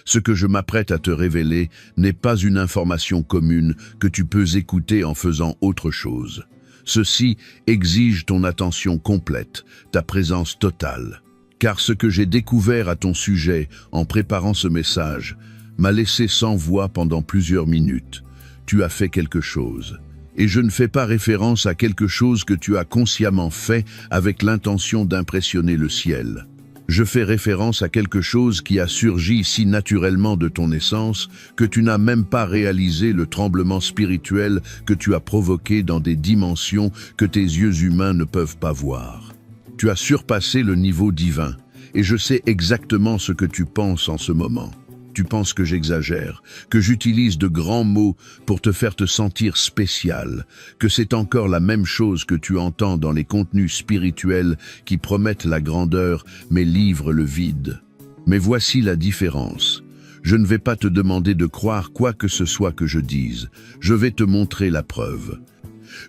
Ce que je m'apprête à te révéler n'est pas une information commune que tu peux écouter en faisant autre chose. Ceci exige ton attention complète, ta présence totale. Car ce que j'ai découvert à ton sujet en préparant ce message m'a laissé sans voix pendant plusieurs minutes. Tu as fait quelque chose. Et je ne fais pas référence à quelque chose que tu as consciemment fait avec l'intention d'impressionner le ciel. Je fais référence à quelque chose qui a surgi si naturellement de ton essence que tu n'as même pas réalisé le tremblement spirituel que tu as provoqué dans des dimensions que tes yeux humains ne peuvent pas voir. Tu as surpassé le niveau divin, et je sais exactement ce que tu penses en ce moment. Tu penses que j'exagère, que j'utilise de grands mots pour te faire te sentir spécial, que c'est encore la même chose que tu entends dans les contenus spirituels qui promettent la grandeur mais livrent le vide. Mais voici la différence. Je ne vais pas te demander de croire quoi que ce soit que je dise. Je vais te montrer la preuve.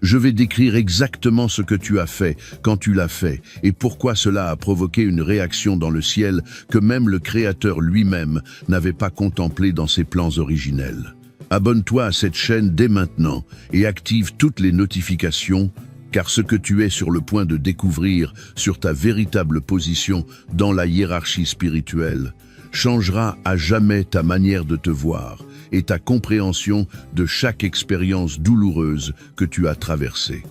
Je vais décrire exactement ce que tu as fait, quand tu l'as fait, et pourquoi cela a provoqué une réaction dans le ciel que même le Créateur lui-même n'avait pas contemplé dans ses plans originels. Abonne-toi à cette chaîne dès maintenant et active toutes les notifications, car ce que tu es sur le point de découvrir sur ta véritable position dans la hiérarchie spirituelle changera à jamais ta manière de te voir et ta compréhension de chaque expérience douloureuse que tu as traversée.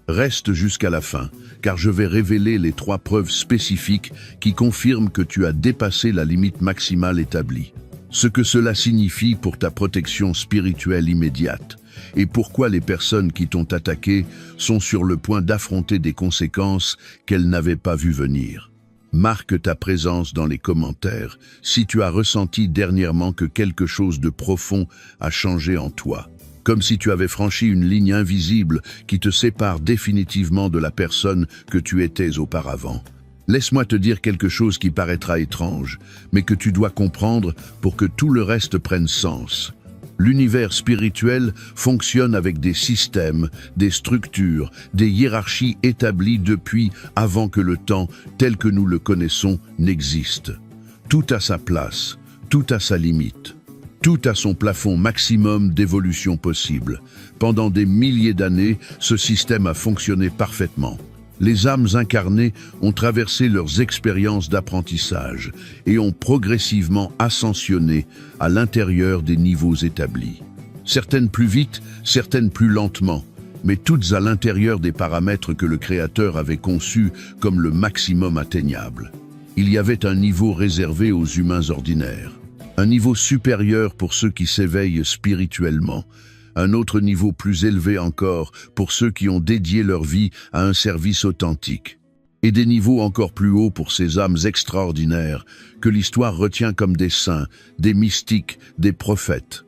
Reste jusqu'à la fin, car je vais révéler les 3 preuves spécifiques qui confirment que tu as dépassé la limite maximale établie. Ce que cela signifie pour ta protection spirituelle immédiate, et pourquoi les personnes qui t'ont attaqué sont sur le point d'affronter des conséquences qu'elles n'avaient pas vues venir. Marque ta présence dans les commentaires si tu as ressenti dernièrement que quelque chose de profond a changé en toi, comme si tu avais franchi une ligne invisible qui te sépare définitivement de la personne que tu étais auparavant. Laisse-moi te dire quelque chose qui paraîtra étrange, mais que tu dois comprendre pour que tout le reste prenne sens. L'univers spirituel fonctionne avec des systèmes, des structures, des hiérarchies établies depuis avant que le temps, tel que nous le connaissons, n'existe. Tout a sa place, tout a sa limite. Tout a son plafond maximum d'évolution possible. Pendant des milliers d'années, ce système a fonctionné parfaitement. Les âmes incarnées ont traversé leurs expériences d'apprentissage et ont progressivement ascensionné à l'intérieur des niveaux établis. Certaines plus vite, certaines plus lentement, mais toutes à l'intérieur des paramètres que le Créateur avait conçus comme le maximum atteignable. Il y avait un niveau réservé aux humains ordinaires, un niveau supérieur pour ceux qui s'éveillent spirituellement, un autre niveau plus élevé encore pour ceux qui ont dédié leur vie à un service authentique, et des niveaux encore plus hauts pour ces âmes extraordinaires que l'histoire retient comme des saints, des mystiques, des prophètes.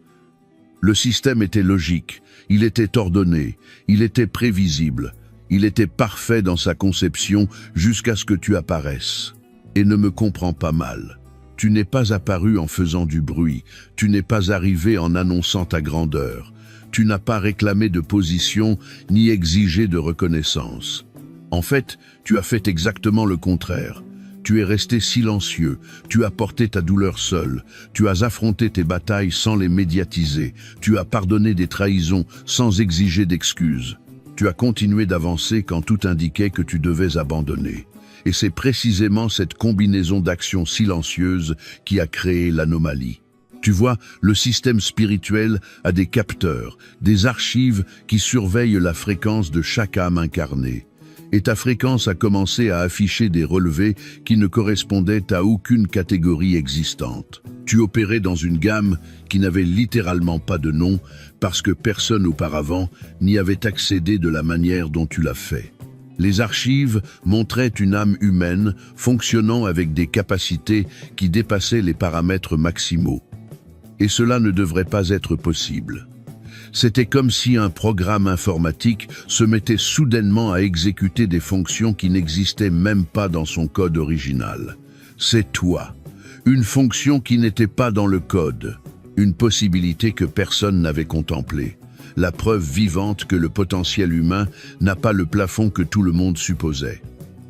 Le système était logique, il était ordonné, il était prévisible, il était parfait dans sa conception jusqu'à ce que tu apparaisses. Et ne me comprends pas mal. Tu n'es pas apparu en faisant du bruit, tu n'es pas arrivé en annonçant ta grandeur. Tu n'as pas réclamé de position ni exigé de reconnaissance. En fait, tu as fait exactement le contraire. Tu es resté silencieux, tu as porté ta douleur seul, tu as affronté tes batailles sans les médiatiser, tu as pardonné des trahisons sans exiger d'excuses. Tu as continué d'avancer quand tout indiquait que tu devais abandonner. Et c'est précisément cette combinaison d'actions silencieuses qui a créé l'anomalie. Tu vois, le système spirituel a des capteurs, des archives qui surveillent la fréquence de chaque âme incarnée. Et ta fréquence a commencé à afficher des relevés qui ne correspondaient à aucune catégorie existante. Tu opérais dans une gamme qui n'avait littéralement pas de nom parce que personne auparavant n'y avait accédé de la manière dont tu l'as fait. Les archives montraient une âme humaine fonctionnant avec des capacités qui dépassaient les paramètres maximaux. Et cela ne devrait pas être possible. C'était comme si un programme informatique se mettait soudainement à exécuter des fonctions qui n'existaient même pas dans son code original. C'est toi. Une fonction qui n'était pas dans le code. Une possibilité que personne n'avait contemplée. La preuve vivante que le potentiel humain n'a pas le plafond que tout le monde supposait.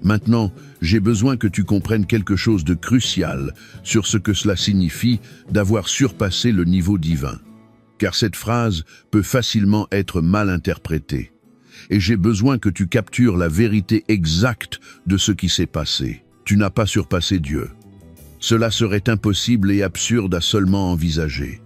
Maintenant, j'ai besoin que tu comprennes quelque chose de crucial sur ce que cela signifie d'avoir surpassé le niveau divin. Car cette phrase peut facilement être mal interprétée. Et j'ai besoin que tu captures la vérité exacte de ce qui s'est passé. Tu n'as pas surpassé Dieu. Cela serait impossible et absurde à seulement envisager.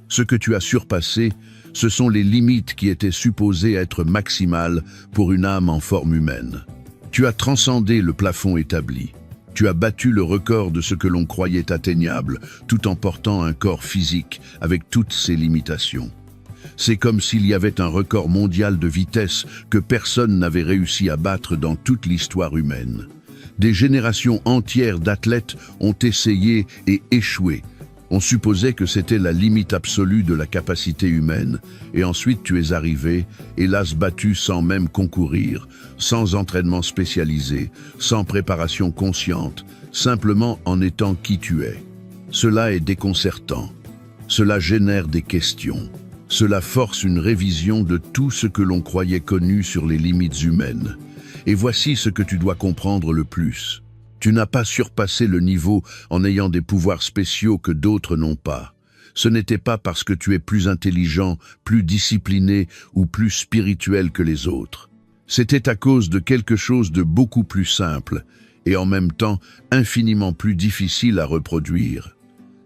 Ce que tu as surpassé, ce sont les limites qui étaient supposées être maximales pour une âme en forme humaine. Tu as transcendé le plafond établi. Tu as battu le record de ce que l'on croyait atteignable, tout en portant un corps physique avec toutes ses limitations. C'est comme s'il y avait un record mondial de vitesse que personne n'avait réussi à battre dans toute l'histoire humaine. Des générations entières d'athlètes ont essayé et échoué. On supposait que c'était la limite absolue de la capacité humaine, et ensuite tu es arrivé, hélas battu sans même concourir, sans entraînement spécialisé, sans préparation consciente, simplement en étant qui tu es. Cela est déconcertant. Cela génère des questions. Cela force une révision de tout ce que l'on croyait connu sur les limites humaines. Et voici ce que tu dois comprendre le plus. Tu n'as pas surpassé le niveau en ayant des pouvoirs spéciaux que d'autres n'ont pas. Ce n'était pas parce que tu es plus intelligent, plus discipliné ou plus spirituel que les autres. C'était à cause de quelque chose de beaucoup plus simple et en même temps infiniment plus difficile à reproduire.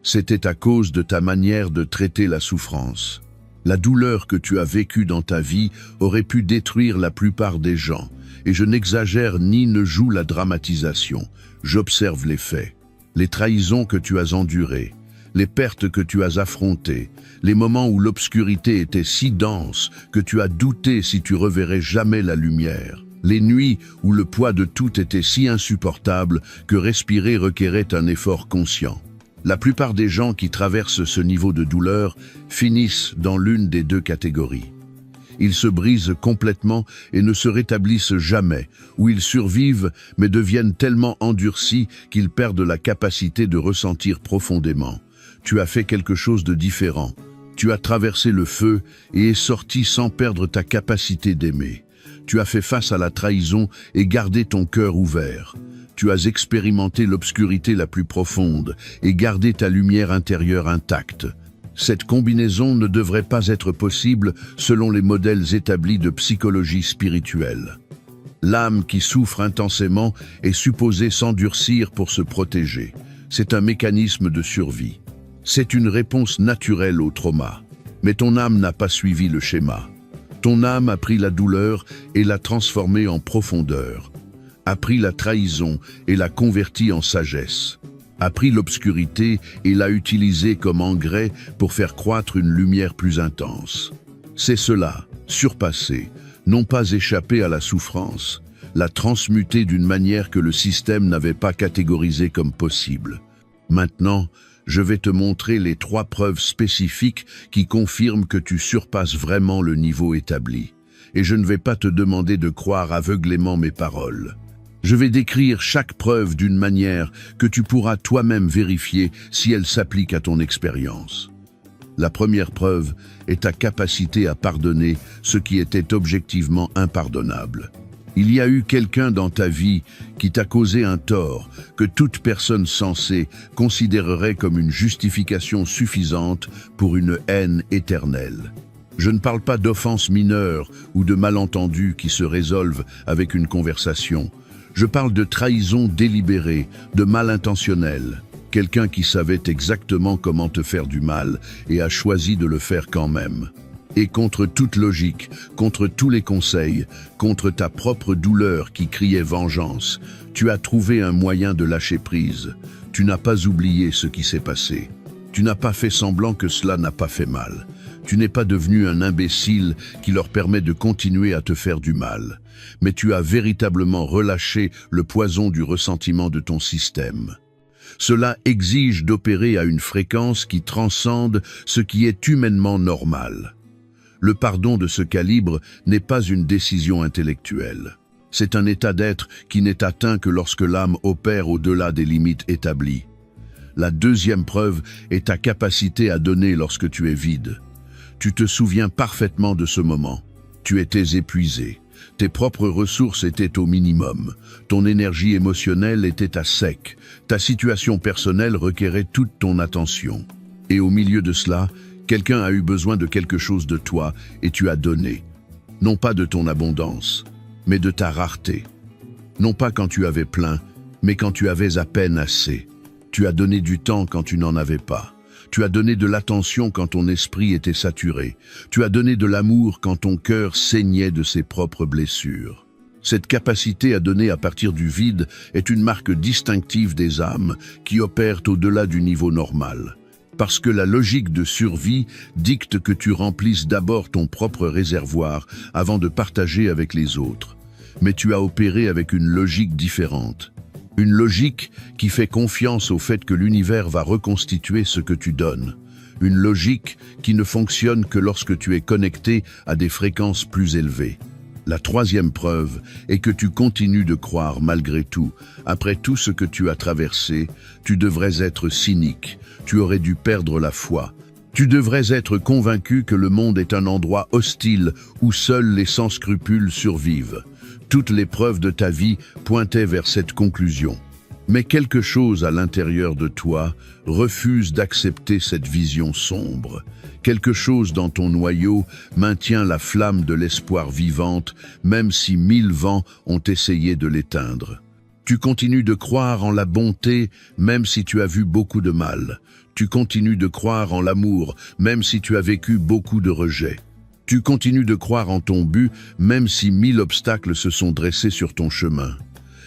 C'était à cause de ta manière de traiter la souffrance. La douleur que tu as vécue dans ta vie aurait pu détruire la plupart des gens. Et je n'exagère ni ne joue la dramatisation, j'observe les faits. Les trahisons que tu as endurées, les pertes que tu as affrontées, les moments où l'obscurité était si dense que tu as douté si tu reverrais jamais la lumière, les nuits où le poids de tout était si insupportable que respirer requérait un effort conscient. La plupart des gens qui traversent ce niveau de douleur finissent dans l'une des deux catégories. Ils se brisent complètement et ne se rétablissent jamais, ou ils survivent mais deviennent tellement endurcis qu'ils perdent la capacité de ressentir profondément. Tu as fait quelque chose de différent. Tu as traversé le feu et es sorti sans perdre ta capacité d'aimer. Tu as fait face à la trahison et gardé ton cœur ouvert. Tu as expérimenté l'obscurité la plus profonde et gardé ta lumière intérieure intacte. Cette combinaison ne devrait pas être possible selon les modèles établis de psychologie spirituelle. L'âme qui souffre intensément est supposée s'endurcir pour se protéger. C'est un mécanisme de survie. C'est une réponse naturelle au trauma. Mais ton âme n'a pas suivi le schéma. Ton âme a pris la douleur et l'a transformée en profondeur, a pris la trahison et l'a convertie en sagesse, a pris l'obscurité et l'a utilisée comme engrais pour faire croître une lumière plus intense. C'est cela, surpasser, non pas échapper à la souffrance, la transmuter d'une manière que le système n'avait pas catégorisée comme possible. Maintenant, je vais te montrer les 3 preuves spécifiques qui confirment que tu surpasses vraiment le niveau établi. Et je ne vais pas te demander de croire aveuglément mes paroles. Je vais décrire chaque preuve d'une manière que tu pourras toi-même vérifier si elle s'applique à ton expérience. La première preuve est ta capacité à pardonner ce qui était objectivement impardonnable. Il y a eu quelqu'un dans ta vie qui t'a causé un tort que toute personne sensée considérerait comme une justification suffisante pour une haine éternelle. Je ne parle pas d'offenses mineures ou de malentendus qui se résolvent avec une conversation. Je parle de trahison délibérée, de mal intentionnel. Quelqu'un qui savait exactement comment te faire du mal et a choisi de le faire quand même. Et contre toute logique, contre tous les conseils, contre ta propre douleur qui criait vengeance, tu as trouvé un moyen de lâcher prise. Tu n'as pas oublié ce qui s'est passé. Tu n'as pas fait semblant que cela n'a pas fait mal. Tu n'es pas devenu un imbécile qui leur permet de continuer à te faire du mal. Mais tu as véritablement relâché le poison du ressentiment de ton système. Cela exige d'opérer à une fréquence qui transcende ce qui est humainement normal. Le pardon de ce calibre n'est pas une décision intellectuelle. C'est un état d'être qui n'est atteint que lorsque l'âme opère au-delà des limites établies. La deuxième preuve est ta capacité à donner lorsque tu es vide. Tu te souviens parfaitement de ce moment. Tu étais épuisé. Tes propres ressources étaient au minimum. Ton énergie émotionnelle était à sec. Ta situation personnelle requérait toute ton attention. Et au milieu de cela, quelqu'un a eu besoin de quelque chose de toi et tu as donné. Non pas de ton abondance, mais de ta rareté. Non pas quand tu avais plein, mais quand tu avais à peine assez. Tu as donné du temps quand tu n'en avais pas. Tu as donné de l'attention quand ton esprit était saturé. Tu as donné de l'amour quand ton cœur saignait de ses propres blessures. Cette capacité à donner à partir du vide est une marque distinctive des âmes qui opèrent au-delà du niveau normal. Parce que la logique de survie dicte que tu remplisses d'abord ton propre réservoir avant de partager avec les autres. Mais tu as opéré avec une logique différente. Une logique qui fait confiance au fait que l'univers va reconstituer ce que tu donnes. Une logique qui ne fonctionne que lorsque tu es connecté à des fréquences plus élevées. La troisième preuve est que tu continues de croire malgré tout. Après tout ce que tu as traversé, tu devrais être cynique. Tu aurais dû perdre la foi. Tu devrais être convaincu que le monde est un endroit hostile où seuls les sans scrupules survivent. Toutes les preuves de ta vie pointaient vers cette conclusion. Mais quelque chose à l'intérieur de toi refuse d'accepter cette vision sombre. Quelque chose dans ton noyau maintient la flamme de l'espoir vivante, même si 1000 vents ont essayé de l'éteindre. Tu continues de croire en la bonté, même si tu as vu beaucoup de mal. Tu continues de croire en l'amour, même si tu as vécu beaucoup de rejets. Tu continues de croire en ton but, même si 1000 obstacles se sont dressés sur ton chemin.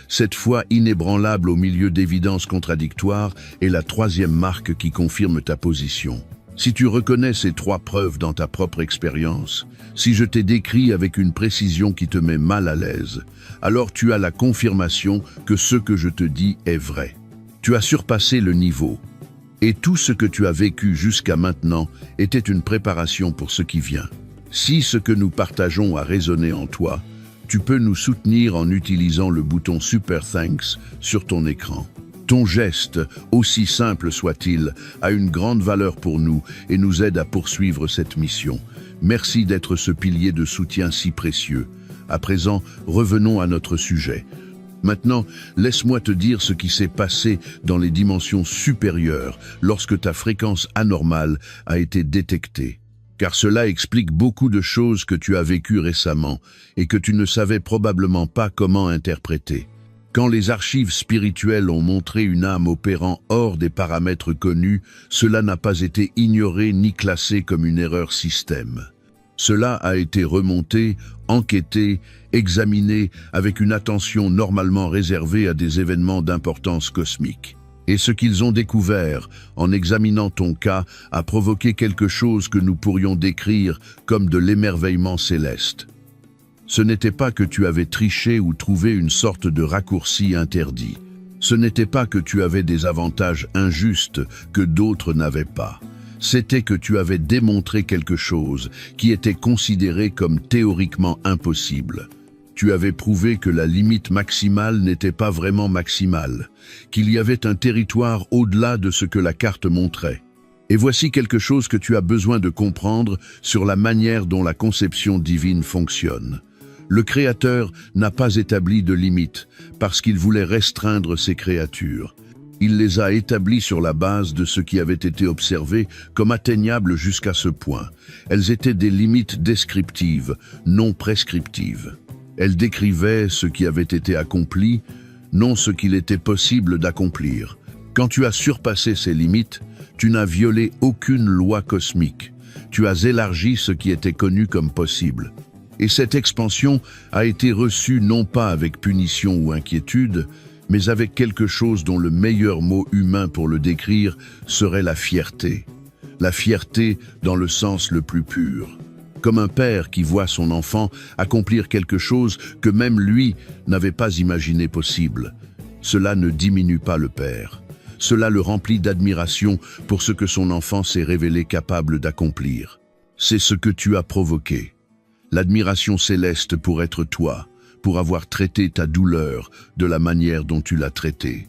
Cette foi inébranlable au milieu d'évidences contradictoires est la troisième marque qui confirme ta position. Si tu reconnais ces trois preuves dans ta propre expérience, si je t'ai décrit avec une précision qui te met mal à l'aise, alors tu as la confirmation que ce que je te dis est vrai. Tu as surpassé le niveau. Et tout ce que tu as vécu jusqu'à maintenant était une préparation pour ce qui vient. Si ce que nous partageons a résonné en toi, tu peux nous soutenir en utilisant le bouton Super Thanks sur ton écran. Ton geste, aussi simple soit-il, a une grande valeur pour nous et nous aide à poursuivre cette mission. Merci d'être ce pilier de soutien si précieux. À présent, revenons à notre sujet. Maintenant, laisse-moi te dire ce qui s'est passé dans les dimensions supérieures lorsque ta fréquence anormale a été détectée. Car cela explique beaucoup de choses que tu as vécues récemment et que tu ne savais probablement pas comment interpréter. Quand les archives spirituelles ont montré une âme opérant hors des paramètres connus, cela n'a pas été ignoré ni classé comme une erreur système. Cela a été remonté, enquêté, examiné avec une attention normalement réservée à des événements d'importance cosmique. Et ce qu'ils ont découvert, en examinant ton cas, a provoqué quelque chose que nous pourrions décrire comme de l'émerveillement céleste. Ce n'était pas que tu avais triché ou trouvé une sorte de raccourci interdit. Ce n'était pas que tu avais des avantages injustes que d'autres n'avaient pas. C'était que tu avais démontré quelque chose qui était considéré comme théoriquement impossible. Tu avais prouvé que la limite maximale n'était pas vraiment maximale, qu'il y avait un territoire au-delà de ce que la carte montrait. Et voici quelque chose que tu as besoin de comprendre sur la manière dont la conception divine fonctionne. Le Créateur n'a pas établi de limites parce qu'il voulait restreindre ses créatures. Il les a établies sur la base de ce qui avait été observé comme atteignable jusqu'à ce point. Elles étaient des limites descriptives, non prescriptives. Elles décrivaient ce qui avait été accompli, non ce qu'il était possible d'accomplir. Quand tu as surpassé ces limites, tu n'as violé aucune loi cosmique. Tu as élargi ce qui était connu comme possible. Et cette expansion a été reçue non pas avec punition ou inquiétude, mais avec quelque chose dont le meilleur mot humain pour le décrire serait la fierté. La fierté dans le sens le plus pur. Comme un père qui voit son enfant accomplir quelque chose que même lui n'avait pas imaginé possible. Cela ne diminue pas le père. Cela le remplit d'admiration pour ce que son enfant s'est révélé capable d'accomplir. C'est ce que tu as provoqué. L'admiration céleste pour être toi, pour avoir traité ta douleur de la manière dont tu l'as traitée,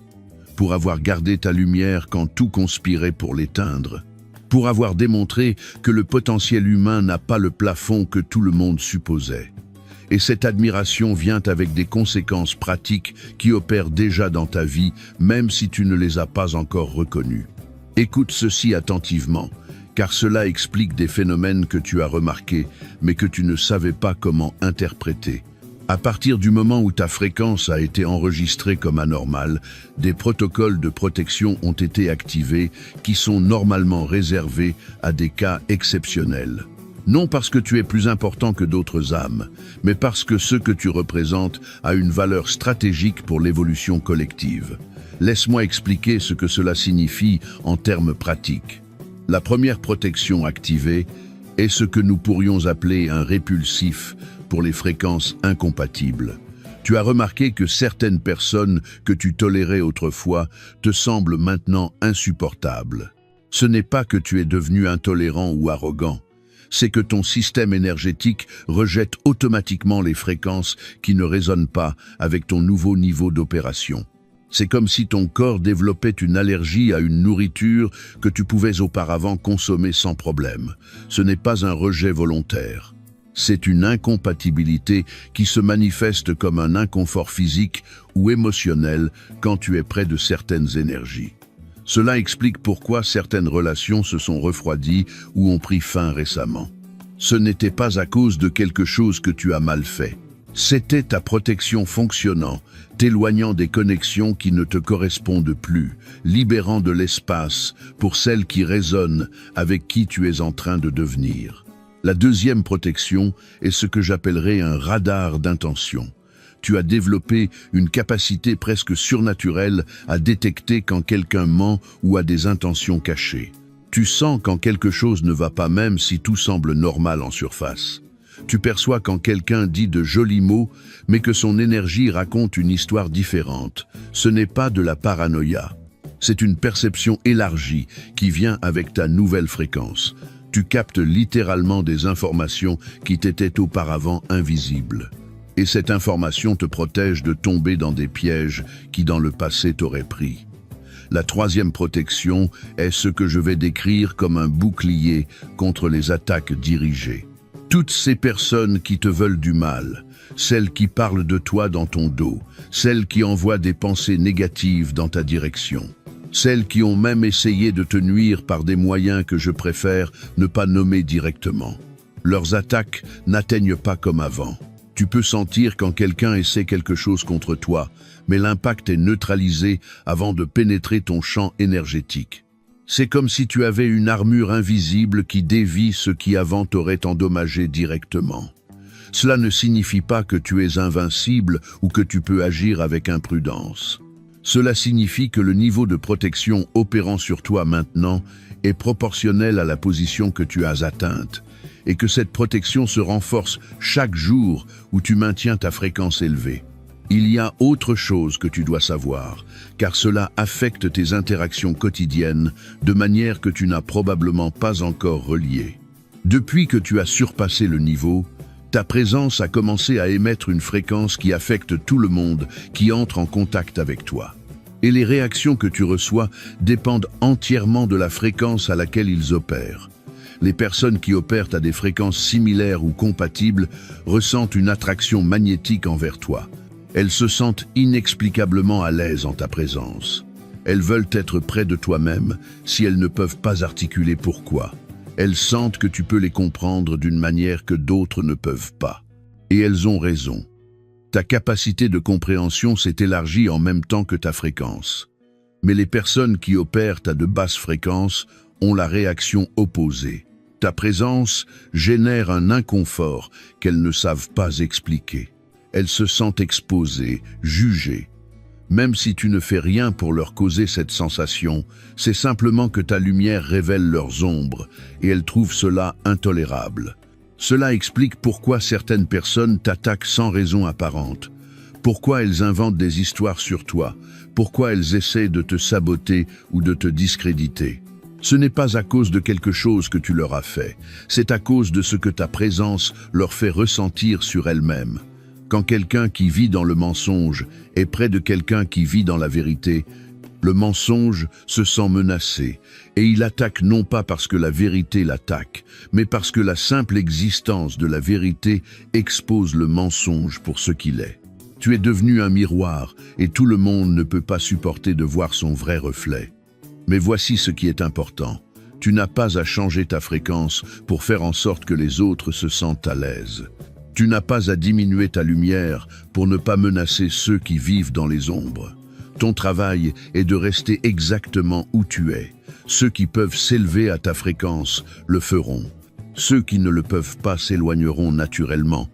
pour avoir gardé ta lumière quand tout conspirait pour l'éteindre, pour avoir démontré que le potentiel humain n'a pas le plafond que tout le monde supposait. Et cette admiration vient avec des conséquences pratiques qui opèrent déjà dans ta vie, même si tu ne les as pas encore reconnues. Écoute ceci attentivement, car cela explique des phénomènes que tu as remarqués, mais que tu ne savais pas comment interpréter. À partir du moment où ta fréquence a été enregistrée comme anormale, des protocoles de protection ont été activés qui sont normalement réservés à des cas exceptionnels. Non parce que tu es plus important que d'autres âmes, mais parce que ce que tu représentes a une valeur stratégique pour l'évolution collective. Laisse-moi expliquer ce que cela signifie en termes pratiques. La première protection activée est ce que nous pourrions appeler un répulsif pour les fréquences incompatibles. Tu as remarqué que certaines personnes que tu tolérais autrefois te semblent maintenant insupportables. Ce n'est pas que tu es devenu intolérant ou arrogant, c'est que ton système énergétique rejette automatiquement les fréquences qui ne résonnent pas avec ton nouveau niveau d'opération. C'est comme si ton corps développait une allergie à une nourriture que tu pouvais auparavant consommer sans problème. Ce n'est pas un rejet volontaire. C'est une incompatibilité qui se manifeste comme un inconfort physique ou émotionnel quand tu es près de certaines énergies. Cela explique pourquoi certaines relations se sont refroidies ou ont pris fin récemment. Ce n'était pas à cause de quelque chose que tu as mal fait. C'était ta protection fonctionnant, t'éloignant des connexions qui ne te correspondent plus, libérant de l'espace pour celles qui résonnent avec qui tu es en train de devenir. La deuxième protection est ce que j'appellerais un radar d'intention. Tu as développé une capacité presque surnaturelle à détecter quand quelqu'un ment ou a des intentions cachées. Tu sens quand quelque chose ne va pas même si tout semble normal en surface. Tu perçois quand quelqu'un dit de jolis mots, mais que son énergie raconte une histoire différente. Ce n'est pas de la paranoïa. C'est une perception élargie qui vient avec ta nouvelle fréquence. Tu captes littéralement des informations qui t'étaient auparavant invisibles. Et cette information te protège de tomber dans des pièges qui dans le passé t'auraient pris. La troisième protection est ce que je vais décrire comme un bouclier contre les attaques dirigées. Toutes ces personnes qui te veulent du mal, celles qui parlent de toi dans ton dos, celles qui envoient des pensées négatives dans ta direction, celles qui ont même essayé de te nuire par des moyens que je préfère ne pas nommer directement. Leurs attaques n'atteignent pas comme avant. Tu peux sentir quand quelqu'un essaie quelque chose contre toi, mais l'impact est neutralisé avant de pénétrer ton champ énergétique. C'est comme si tu avais une armure invisible qui dévie ce qui avant t'aurait endommagé directement. Cela ne signifie pas que tu es invincible ou que tu peux agir avec imprudence. Cela signifie que le niveau de protection opérant sur toi maintenant est proportionnel à la position que tu as atteinte, et que cette protection se renforce chaque jour où tu maintiens ta fréquence élevée. Il y a autre chose que tu dois savoir, car cela affecte tes interactions quotidiennes de manière que tu n'as probablement pas encore reliée. Depuis que tu as surpassé le niveau, ta présence a commencé à émettre une fréquence qui affecte tout le monde qui entre en contact avec toi. Et les réactions que tu reçois dépendent entièrement de la fréquence à laquelle ils opèrent. Les personnes qui opèrent à des fréquences similaires ou compatibles ressentent une attraction magnétique envers toi. Elles se sentent inexplicablement à l'aise en ta présence. Elles veulent être près de toi-même si elles ne peuvent pas articuler pourquoi. Elles sentent que tu peux les comprendre d'une manière que d'autres ne peuvent pas. Et elles ont raison. Ta capacité de compréhension s'est élargie en même temps que ta fréquence. Mais les personnes qui opèrent à de basses fréquences ont la réaction opposée. Ta présence génère un inconfort qu'elles ne savent pas expliquer. Elles se sentent exposées, jugées. Même si tu ne fais rien pour leur causer cette sensation, c'est simplement que ta lumière révèle leurs ombres et elles trouvent cela intolérable. Cela explique pourquoi certaines personnes t'attaquent sans raison apparente, pourquoi elles inventent des histoires sur toi, pourquoi elles essaient de te saboter ou de te discréditer. Ce n'est pas à cause de quelque chose que tu leur as fait, c'est à cause de ce que ta présence leur fait ressentir sur elles-mêmes. Quand quelqu'un qui vit dans le mensonge est près de quelqu'un qui vit dans la vérité, Le mensonge se sent menacé, et il attaque non pas parce que la vérité l'attaque, mais parce que la simple existence de la vérité expose le mensonge pour ce qu'il est. Tu es devenu un miroir, et tout le monde ne peut pas supporter de voir son vrai reflet. Mais voici ce qui est important. Tu n'as pas à changer ta fréquence pour faire en sorte que les autres se sentent à l'aise. Tu n'as pas à diminuer ta lumière pour ne pas menacer ceux qui vivent dans les ombres. Ton travail est de rester exactement où tu es. Ceux qui peuvent s'élever à ta fréquence le feront. Ceux qui ne le peuvent pas s'éloigneront naturellement.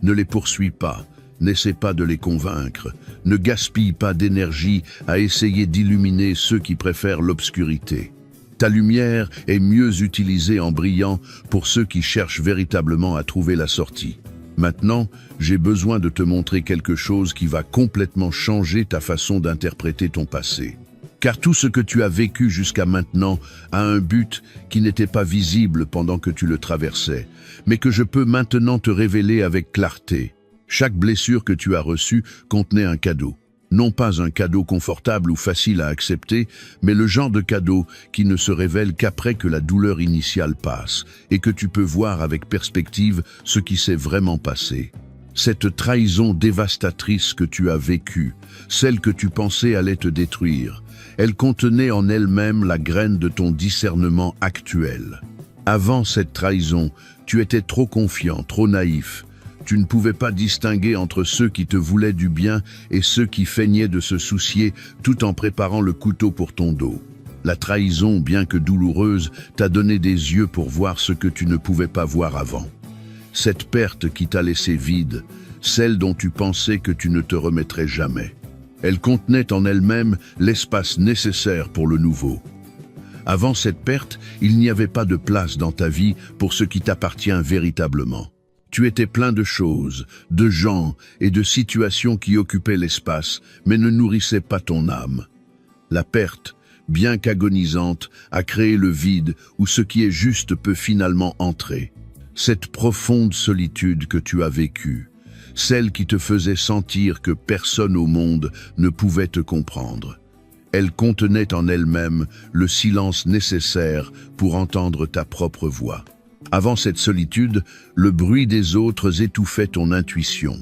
Ne les poursuis pas, n'essaie pas de les convaincre. Ne gaspille pas d'énergie à essayer d'illuminer ceux qui préfèrent l'obscurité. Ta lumière est mieux utilisée en brillant pour ceux qui cherchent véritablement à trouver la sortie. Maintenant, j'ai besoin de te montrer quelque chose qui va complètement changer ta façon d'interpréter ton passé. Car tout ce que tu as vécu jusqu'à maintenant a un but qui n'était pas visible pendant que tu le traversais, mais que je peux maintenant te révéler avec clarté. Chaque blessure que tu as reçue contenait un cadeau. Non pas un cadeau confortable ou facile à accepter, mais le genre de cadeau qui ne se révèle qu'après que la douleur initiale passe et que tu peux voir avec perspective ce qui s'est vraiment passé. Cette trahison dévastatrice que tu as vécue, celle que tu pensais allait te détruire, elle contenait en elle-même la graine de ton discernement actuel. Avant cette trahison, tu étais trop confiant, trop naïf. Tu ne pouvais pas distinguer entre ceux qui te voulaient du bien et ceux qui feignaient de se soucier tout en préparant le couteau pour ton dos. La trahison, bien que douloureuse, t'a donné des yeux pour voir ce que tu ne pouvais pas voir avant. Cette perte qui t'a laissé vide, celle dont tu pensais que tu ne te remettrais jamais. Elle contenait en elle-même l'espace nécessaire pour le nouveau. Avant cette perte, il n'y avait pas de place dans ta vie pour ce qui t'appartient véritablement. Tu étais plein de choses, de gens et de situations qui occupaient l'espace, mais ne nourrissaient pas ton âme. La perte, bien qu'agonisante, a créé le vide où ce qui est juste peut finalement entrer. Cette profonde solitude que tu as vécue, celle qui te faisait sentir que personne au monde ne pouvait te comprendre. Elle contenait en elle-même le silence nécessaire pour entendre ta propre voix. Avant cette solitude, le bruit des autres étouffait ton intuition.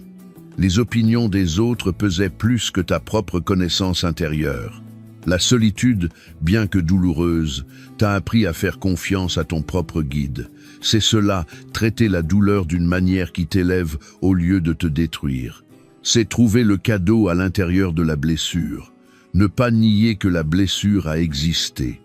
Les opinions des autres pesaient plus que ta propre connaissance intérieure. La solitude, bien que douloureuse, t'a appris à faire confiance à ton propre guide. C'est cela, traiter la douleur d'une manière qui t'élève au lieu de te détruire. C'est trouver le cadeau à l'intérieur de la blessure. Ne pas nier que la blessure a existé.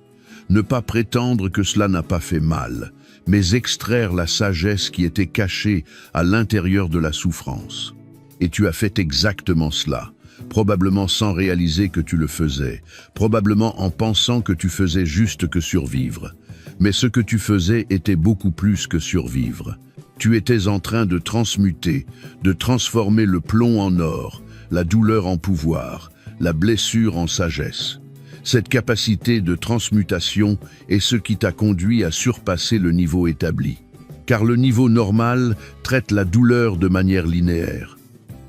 Ne pas prétendre que cela n'a pas fait mal, mais extraire la sagesse qui était cachée à l'intérieur de la souffrance. Et tu as fait exactement cela, probablement sans réaliser que tu le faisais, probablement en pensant que tu faisais juste que survivre. Mais ce que tu faisais était beaucoup plus que survivre. Tu étais en train de transmuter, de transformer le plomb en or, la douleur en pouvoir, la blessure en sagesse. Cette capacité de transmutation est ce qui t'a conduit à surpasser le niveau établi. Car le niveau normal traite la douleur de manière linéaire.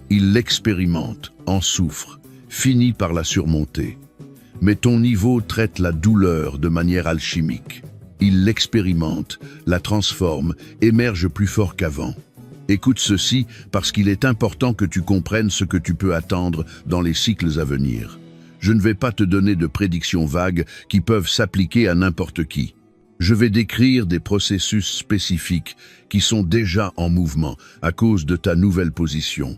Il l'expérimente, en souffre, finit par la surmonter. Mais ton niveau traite la douleur de manière alchimique. Il l'expérimente, la transforme, émerge plus fort qu'avant. Écoute ceci parce qu'il est important que tu comprennes ce que tu peux attendre dans les cycles à venir. Je ne vais pas te donner de prédictions vagues qui peuvent s'appliquer à n'importe qui. Je vais décrire des processus spécifiques qui sont déjà en mouvement à cause de ta nouvelle position.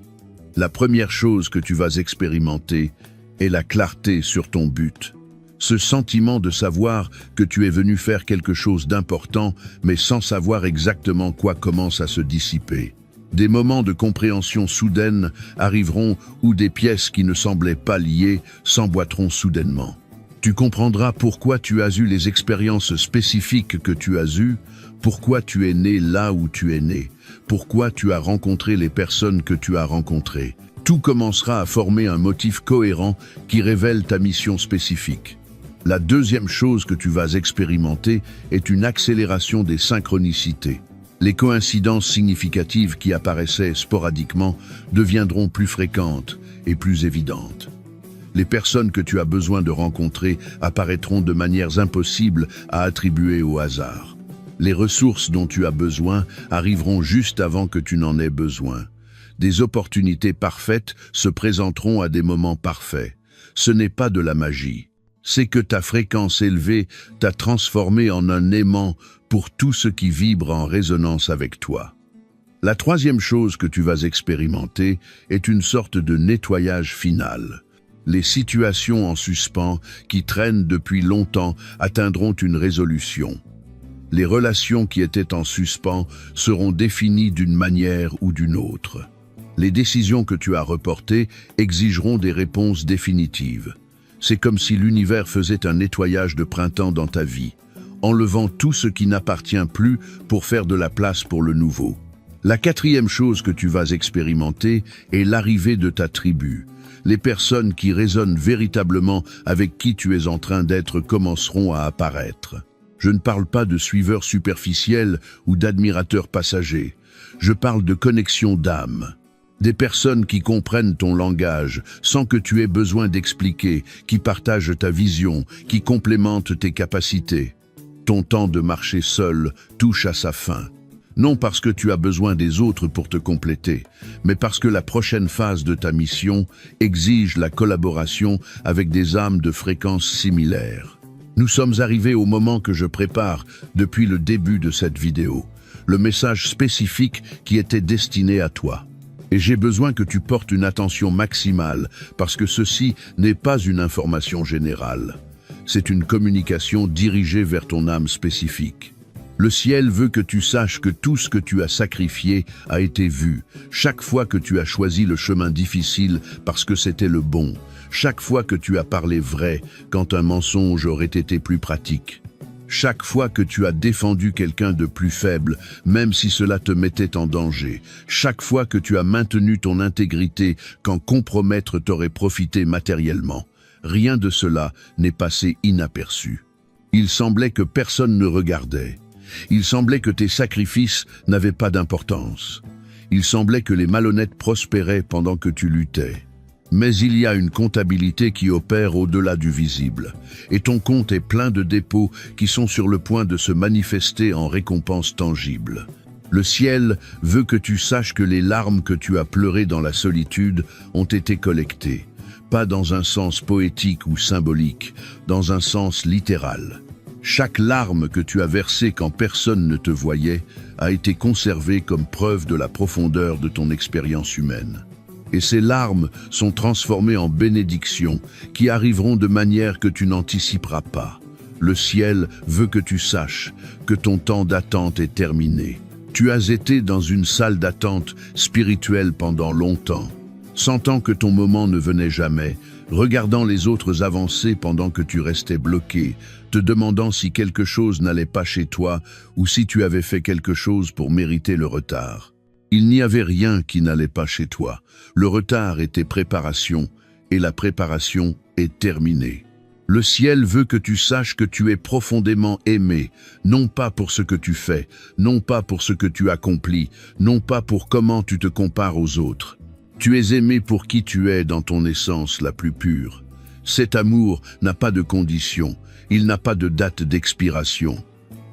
La première chose que tu vas expérimenter est la clarté sur ton but. Ce sentiment de savoir que tu es venu faire quelque chose d'important, mais sans savoir exactement quoi commence à se dissiper. Des moments de compréhension soudaine arriveront où des pièces qui ne semblaient pas liées s'emboîteront soudainement. Tu comprendras pourquoi tu as eu les expériences spécifiques que tu as eues, pourquoi tu es né là où tu es né, pourquoi tu as rencontré les personnes que tu as rencontrées. Tout commencera à former un motif cohérent qui révèle ta mission spécifique. La deuxième chose que tu vas expérimenter est une accélération des synchronicités. Les coïncidences significatives qui apparaissaient sporadiquement deviendront plus fréquentes et plus évidentes. Les personnes que tu as besoin de rencontrer apparaîtront de manières impossibles à attribuer au hasard. Les ressources dont tu as besoin arriveront juste avant que tu n'en aies besoin. Des opportunités parfaites se présenteront à des moments parfaits. Ce n'est pas de la magie. C'est que ta fréquence élevée t'a transformé en un aimant pour tout ce qui vibre en résonance avec toi. La troisième chose que tu vas expérimenter est une sorte de nettoyage final. Les situations en suspens qui traînent depuis longtemps atteindront une résolution. Les relations qui étaient en suspens seront définies d'une manière ou d'une autre. Les décisions que tu as reportées exigeront des réponses définitives. C'est comme si l'univers faisait un nettoyage de printemps dans ta vie, enlevant tout ce qui n'appartient plus pour faire de la place pour le nouveau. La quatrième chose que tu vas expérimenter est l'arrivée de ta tribu. Les personnes qui résonnent véritablement avec qui tu es en train d'être commenceront à apparaître. Je ne parle pas de suiveurs superficiels ou d'admirateurs passagers. Je parle de connexion d'âme. Des personnes qui comprennent ton langage sans que tu aies besoin d'expliquer, qui partagent ta vision, qui complémentent tes capacités. Ton temps de marcher seul touche à sa fin. Non parce que tu as besoin des autres pour te compléter, mais parce que la prochaine phase de ta mission exige la collaboration avec des âmes de fréquences similaires. Nous sommes arrivés au moment que je prépare depuis le début de cette vidéo, le message spécifique qui était destiné à toi. Et j'ai besoin que tu portes une attention maximale, parce que ceci n'est pas une information générale. C'est une communication dirigée vers ton âme spécifique. Le ciel veut que tu saches que tout ce que tu as sacrifié a été vu, chaque fois que tu as choisi le chemin difficile parce que c'était le bon, chaque fois que tu as parlé vrai quand un mensonge aurait été plus pratique. Chaque fois que tu as défendu quelqu'un de plus faible, même si cela te mettait en danger. Chaque fois que tu as maintenu ton intégrité quand compromettre t'aurait profité matériellement. Rien de cela n'est passé inaperçu. Il semblait que personne ne regardait. Il semblait que tes sacrifices n'avaient pas d'importance. Il semblait que les malhonnêtes prospéraient pendant que tu luttais. Mais il y a une comptabilité qui opère au-delà du visible, et ton compte est plein de dépôts qui sont sur le point de se manifester en récompenses tangibles. Le ciel veut que tu saches que les larmes que tu as pleurées dans la solitude ont été collectées, pas dans un sens poétique ou symbolique, dans un sens littéral. Chaque larme que tu as versée quand personne ne te voyait a été conservée comme preuve de la profondeur de ton expérience humaine. Et ces larmes sont transformées en bénédictions qui arriveront de manière que tu n'anticiperas pas. Le ciel veut que tu saches que ton temps d'attente est terminé. Tu as été dans une salle d'attente spirituelle pendant longtemps, sentant que ton moment ne venait jamais, regardant les autres avancer pendant que tu restais bloqué, te demandant si quelque chose n'allait pas chez toi ou si tu avais fait quelque chose pour mériter le retard. Il n'y avait rien qui n'allait pas chez toi. Le retard était préparation, et la préparation est terminée. Le ciel veut que tu saches que tu es profondément aimé, non pas pour ce que tu fais, non pas pour ce que tu accomplis, non pas pour comment tu te compares aux autres. Tu es aimé pour qui tu es dans ton essence la plus pure. Cet amour n'a pas de condition, il n'a pas de date d'expiration.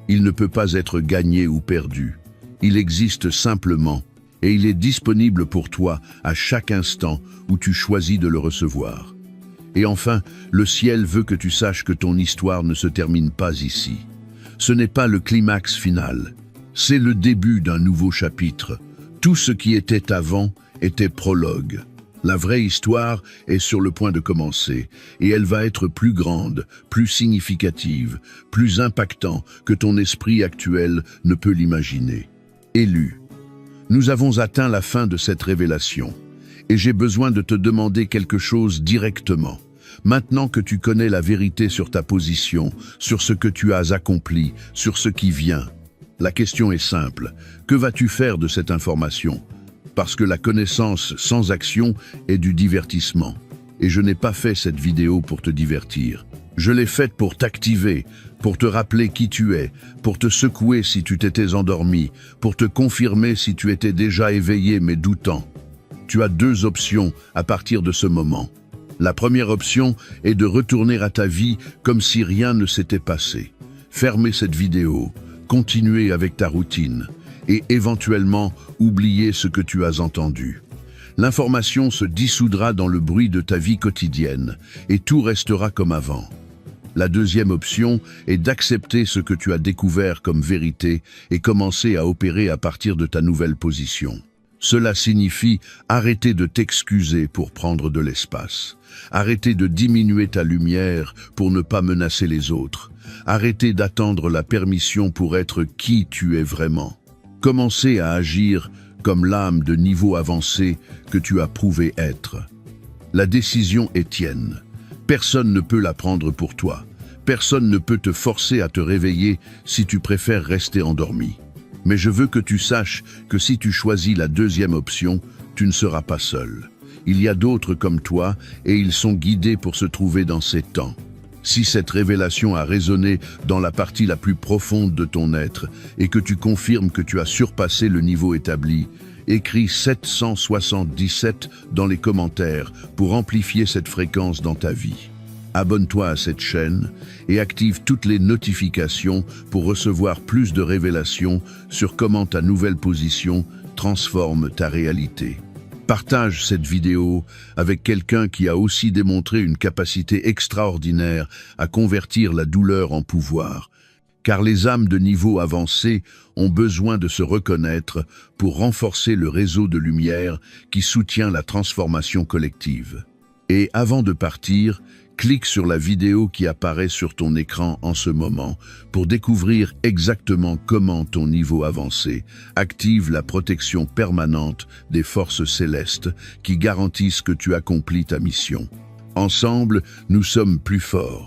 Il ne peut pas être gagné ou perdu. Il existe simplement. Et il est disponible pour toi à chaque instant où tu choisis de le recevoir. Et enfin, le ciel veut que tu saches que ton histoire ne se termine pas ici. Ce n'est pas le climax final, c'est le début d'un nouveau chapitre. Tout ce qui était avant était prologue. La vraie histoire est sur le point de commencer, et elle va être plus grande, plus significative, plus impactante que ton esprit actuel ne peut l'imaginer. Élu. Nous avons atteint la fin de cette révélation, et j'ai besoin de te demander quelque chose directement. Maintenant que tu connais la vérité sur ta position, sur ce que tu as accompli, sur ce qui vient, la question est simple. Que vas-tu faire de cette information? Parce que la connaissance sans action est du divertissement. Et je n'ai pas fait cette vidéo pour te divertir. Je l'ai faite pour t'activer, pour te rappeler qui tu es, pour te secouer si tu t'étais endormi, pour te confirmer si tu étais déjà éveillé mais doutant. Tu as deux options à partir de ce moment. La première option est de retourner à ta vie comme si rien ne s'était passé. Fermer cette vidéo, continuer avec ta routine et éventuellement oublier ce que tu as entendu. L'information se dissoudra dans le bruit de ta vie quotidienne et tout restera comme avant. La deuxième option est d'accepter ce que tu as découvert comme vérité et commencer à opérer à partir de ta nouvelle position. Cela signifie arrêter de t'excuser pour prendre de l'espace, arrêter de diminuer ta lumière pour ne pas menacer les autres, arrêter d'attendre la permission pour être qui tu es vraiment. Commencer à agir comme l'âme de niveau avancé que tu as prouvé être. La décision est tienne. Personne ne peut la prendre pour toi. Personne ne peut te forcer à te réveiller si tu préfères rester endormi. Mais je veux que tu saches que si tu choisis la deuxième option, tu ne seras pas seul. Il y a d'autres comme toi et ils sont guidés pour se trouver dans ces temps. Si cette révélation a résonné dans la partie la plus profonde de ton être et que tu confirmes que tu as surpassé le niveau établi, écris 777 dans les commentaires pour amplifier cette fréquence dans ta vie. Abonne-toi à cette chaîne et active toutes les notifications pour recevoir plus de révélations sur comment ta nouvelle position transforme ta réalité. Partage cette vidéo avec quelqu'un qui a aussi démontré une capacité extraordinaire à convertir la douleur en pouvoir. Car les âmes de niveau avancé ont besoin de se reconnaître pour renforcer le réseau de lumière qui soutient la transformation collective. Et avant de partir, clique sur la vidéo qui apparaît sur ton écran en ce moment pour découvrir exactement comment ton niveau avancé active la protection permanente des forces célestes qui garantissent que tu accomplis ta mission. Ensemble, nous sommes plus forts.